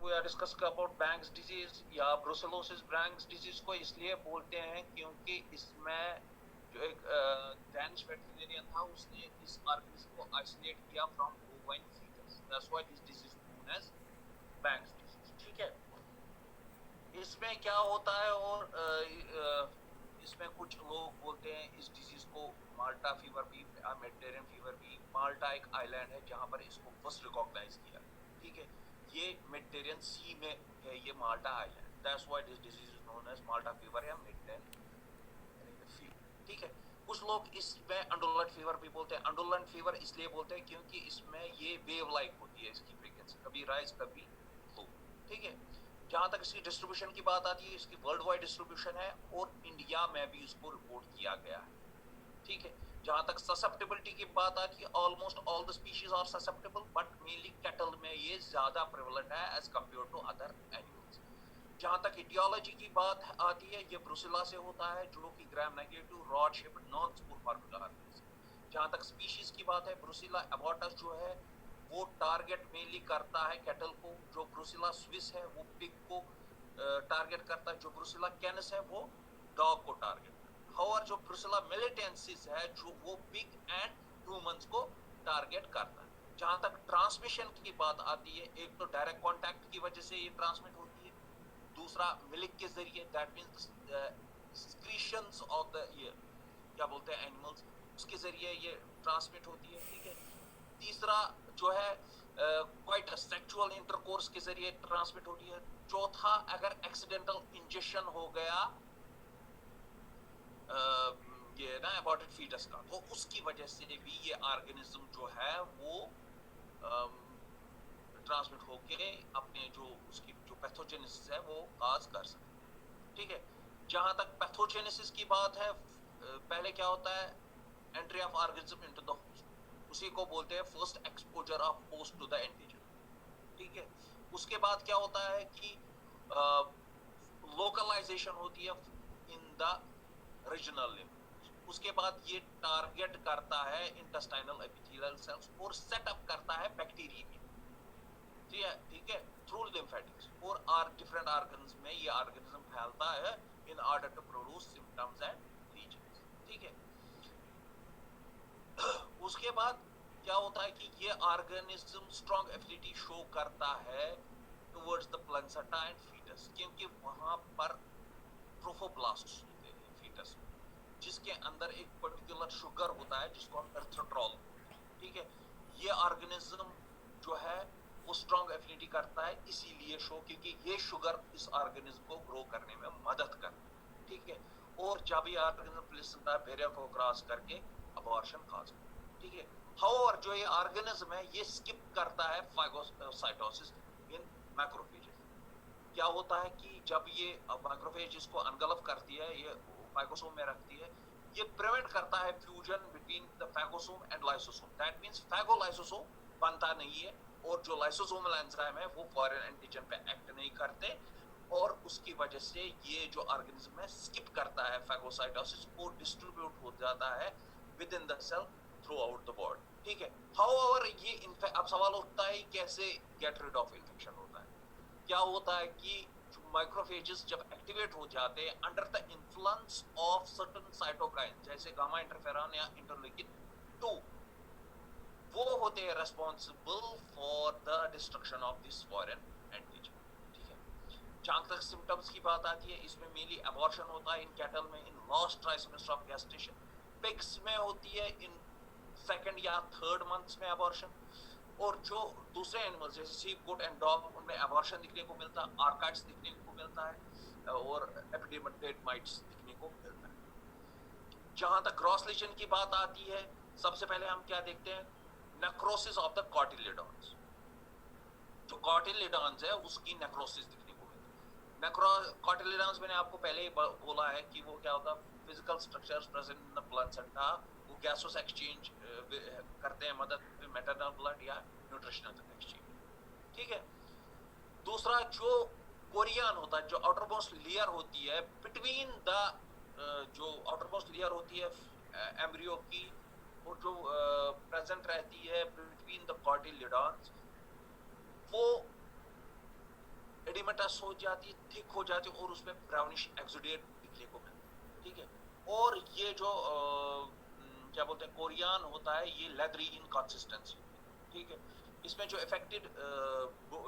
We are discuss about Bang's disease या brucellosis. Bang's disease को इसलिए बोलते हैं क्योंकि इसमें जो एक डैनिश वेटरिनेरियन था उसने इस ऑर्गेनिज्म को आइसोलेट किया from bovine foetus, that's why this disease known as Bang's disease. ठीक है, इसमें क्या होता है और इसमें कुछ लोग बोलते हैं इस डिजीज को माल्टा फीवर भी, मेडिटेरियन फीवर भी। माल्टा एक आइलैंड है जहां पर इसको फर्स्ट रिकॉग्नाइज किया। ठीक है, ये मेडिटेरियन सी में है, ये Malta island, that's why this disease is known as Malta fever या मेडिटेरियन फीवर। ठीक है, कुछ लोग इसमें अंडोलेंट फीवर भी बोलते हैं। अंडोलेंट फीवर इसलिए बोलते हैं क्योंकि इसमें ये वेव लाइक होती है, इसकी फ्रीक्वेंसी कभी राइज कभी लो। ठीक है, जहां तक इसकी डिस्ट्रीब्यूशन की बात आती है, इसकी वर्ल्ड वाइड डिस्ट्रीब्यूशन है और इंडिया में भी इसको रिपोर्ट किया गया है। ठीक है, जहां तक ससेप्टेबिलिटी की बात आती है, almost all the species are susceptible, but mainly cattle में ये ज्यादा प्रेवलेंट है as compare to other animals. जहां तक इटियोलॉजी की बात आती है, ये ब्रुसिला से होता है, जो कि gram negative rod shaped non spore formula organism. जहां तक स्पीशीज की बात है, ब्रुसिला एबॉर्टस जो है वो टारगेट मेनली करता है कैटल को, जो ब्रुसिला स्विस है वो पिग को टारगेट करता है, जो ब्रुसिला कैनस है वो डॉग को टारगेट करता है। हाउएवर जो ब्रुसिला मिलिटेंसिस है जो वो पिग एंड ह्यूमंस को टारगेट करता है। जहां तक ट्रांसमिशन की बात आती है, एक तो डायरेक्ट कांटेक्ट की वजह से ये ट्रांसमिट होती है, दूसरा मिल्क के जरिए, that means secretions of the ये क्या बोलते हैं एनिमल्स, उसके जरिए ये ट्रांसमिट होती है। ठीक है, तीसरा जो है क्वाइट सेक्सुअल इंटरकोर्स के जरिए ट्रांसमिट होती है। चौथा, अगर एक्सीडेंटल इंजेक्शन हो गया ये ना अबॉर्टेड फीटस का, तो उसकी वजह से भी ये ऑर्गेनिज्म जो है वो ट्रांसमिट होके अपने जो उसकी जो पैथोजेनेसिस है वो काज कर सकते हैं। ठीक है, जहां तक पैथोजेनेसिस की बात है, पहले क्या होता है, entry of organism into the host, उसी को बोलते हैं first exposure of host to the antigen. ठीक है, उसके बाद क्या होता है कि लोकलाइजेशन होती है इन द रीजनल लेवल। उसके बाद ये टारगेट करता है इंटेस्टाइनल एपिथेलियल सेल्स और सेटअप करता है बैक्टीरिया। ठीक है, थ्रू लिम्फेटिक्स और आर डिफरेंट ऑर्गन्स में ये ऑर्गेनिज्म फैलता है in order to produce symptoms and reasons. ठीक है, उसके बाद क्या होता है कि ये ऑर्गेनिज्म स्ट्रॉन्ग एफिनिटी शो करता है towards the placenta and foetus, क्योंकि वहां पर ट्रोफोब्लास्ट्स होते हैं फीटस में, जिसके अंदर एक पर्टिकुलर शुगर होता है जिसको हम एर्थ्रोट्रॉल। ठीक है, ये ऑर्गेनिज्म जो है वो स्ट्रॉन्ग एफिनिटी करता है, इसीलिए शो, क्योंकि ये शुगर इस ऑर्गेनिज्म को ग्रो करने में मदद करता है। ठीक है, और जब ये ऑर्गेनिज्म प्लेसेंटा बैरियर को क्रॉस करके अबॉर्शन काज करता है। ठीक है, हाउएवर जो ये ऑर्गेनिज्म है ये स्किप करता है फागोसाइटोसिस इन मैक्रोफेजेस। क्या होता है कि जब ये मैक्रोफेज इसको अनगल्फ करती है, ये फागोसोम में रखती है, ये प्रिवेंट करता है fusion between the phagosome and lysosome, that means phagolysosome बनता नहीं है और जो लाइसोसोमल एंजाइम है वो फॉरेन एंटीजन पे एक्ट नहीं करते, और उसकी वजह से ये जो ऑर्गेनिज्म है स्किप करता है फागोसाइटोसिस और डिस्ट्रीब्यूट हो जाता है within the cell throughout the body. ठीक है, हाउएवर ये अब सवाल उठता है कैसे गेट रिड ऑफ इन्फेक्शन होता है। क्या होता है कि माइक्रोफेजेस जब एक्टिवेट हो जाते हैं under the influence of certain cytokine जैसे गामा इंटरफेरॉन या इंटरल्यूकिन 2, वो होते हैं responsible for the destruction of this foreign antigen. ठीक है, जहां तक सिम्टम्स की बात आती है, इसमें मेनली अबॉर्शन होता है इन कैटल में in last trimester of gestation, pigs में होती है इन सेकंड या थर्ड मंथ्स में अबॉर्शन, और जो दूसरे एनिमल्स जैसे शीप, गोट एंड डॉग उनमें अबॉर्शन दिखने को मिलता है, आर्काइड्स दिखने को मिलता है और एपिडेमिक माइट्स दिखने को मिलता है। जहां तक क्रॉस लीजन की बात आती है, सबसे पहले हम क्या देखते हैं, नेक्रोसिस ऑफ द कॉटिलिडॉन्स। जो कॉटिलिडॉन्स है उसकी नेक्रोसिस दिखने को मिलती है। कॉटिलिडॉन्स मैंने आपको पहले ही बोला है कि वो क्या होता है, physical structures present in the placenta, वो गैसोस एक्सचेंज करते हैं मदद मैटरनल ब्लड या न्यूट्रिशनल एक्सचेंज। ठीक है, दूसरा जो कोरियन होता है, जो आउटर मोस्ट लेयर होती है बिटवीन द जो आउटर मोस्ट लेयर होती है एम्ब्रियो की, और जो प्रेजेंट रहती है बिटवीन द कॉटिलिडॉन्स, वो एडिमेटस हो जाती है, थिक हो जाती है और उसमें ब्राउनिश एक्सुडेट दिखने को मिलता है, ठीक है। और ये जो क्या बोलते हैं कोरियन होता है, ये लेदरी इन कंसिस्टेंसी, ठीक है। इसमें जो इफेक्टेड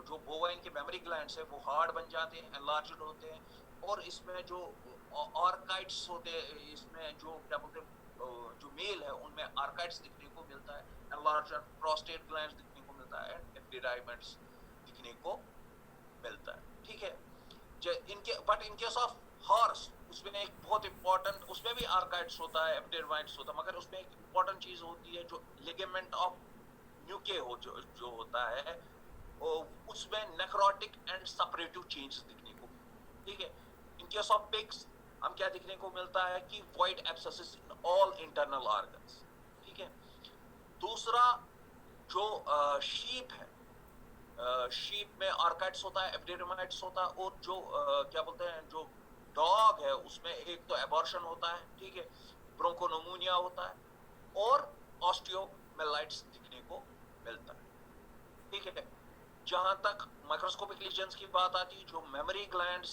जो बोवाइन के मेमोरी ग्लैंड्स है वो हार्ड बन जाते हैं, एनलार्ज्ड होते हैं। और इसमें जो आर्काइड्स होते हैं, इसमें जो क्या बोलते हैं जो मेल है उनमें आर्काइड्स दिखने को मिलता है, एनलार्ज्ड प्रोस्टेट ग्लैंड्स दिखने को मिलता है, एपिडाइमेंट्स दिखने को मिलता है, ठीक है। इनके but in case of horse उसमें एक बहुत इंपॉर्टेंट, उसमें भी आर्काइड्स होता है, एपिडाइमेंट्स होता है, मगर उसमें एक इंपॉर्टेंट चीज होती है जो लिगामेंट ऑफ न्यूके हो जो होता है, उसमें नेक्रोटिक एंड सेपरेटिव चेंजेस दिखने को, ठीक है। इन केस ऑफ पिग्स हम क्या दिखने को मिलता है कि void एब्सेसेस in all internal organs, ठीक है। दूसरा जो शीप है, शीप में आर्काइड्स होता है, एपिडेर्माइट्स होता है, और जो क्या बोलते हैं जो डॉग है उसमें एक तो एबॉर्शन होता है, ठीक है, ब्रोंकोनोमोनिया होता है और ऑस्टियोमेलाइट्स दिखने को मिलता है, ठीक है। जहां तक माइक्रोस्कोपिक लीजन्स की बात आती है, जो मेमोरी ग्लैंड्स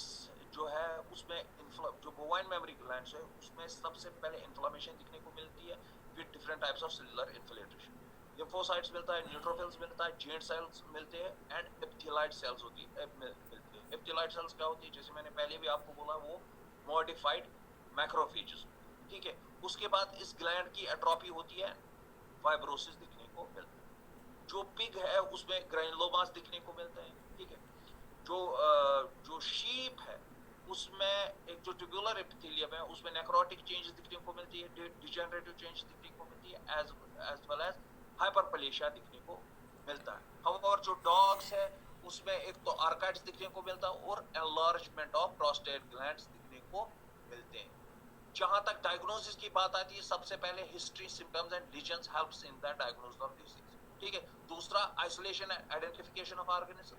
जो है उसमें जो बोवाइन मेमोरी ग्लैंड्स है उसमें सबसे पहले इन्फ्लेमेशन दिखने को मिलती है with different types of cellular inflammation. Lymphocytes मिलता है, न्यूट्रोफिल्स मिलता है, जेड सेल्स मिलते हैं एंड एपिथेलाइट सेल्स होती है मिलती है। एपिथेलाइट सेल्स क्या होती है, जैसे मैंने पहले भी आपको बोला, वो मॉडिफाइड मैक्रोफेजेस, ठीक है। उसके बाद इस ग्लैंड की एट्रोफी होती है, फाइब्रोसिस दिखने को मिलता है। जो पिग है उसमें ग्रैनुलोमास दिखने को मिलते हैं, ठीक है। जो शीप है उसमें एक जो ट्यूबुलर एपिथेलियम है उसमें नेक्रोटिक चेंज दिखने को मिलती है, डिजेनरेटिव चेंज दिखने को मिलती है, एज वेल एज हाइपरप्लेशिया दिखने को मिलता है। और जो डॉग्स है उसमें एक तो आर्काइड्स दिखने को मिलता है और एनलार्जमेंट ऑफ प्रोस्टेट ग्लैंड्स दिखने को मिलते हैं। जहां तक डायग्नोसिस की बात आती है, सबसे पहले history, symptoms and lesions helps in the diagnosis of disease, ठीक है। दूसरा isolation and identification of organism.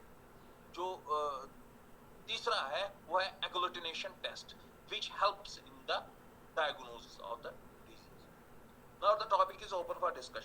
जो तीसरा है वो है agglutination test which helps in the diagnosis of the disease. Now the topic is open for discussion.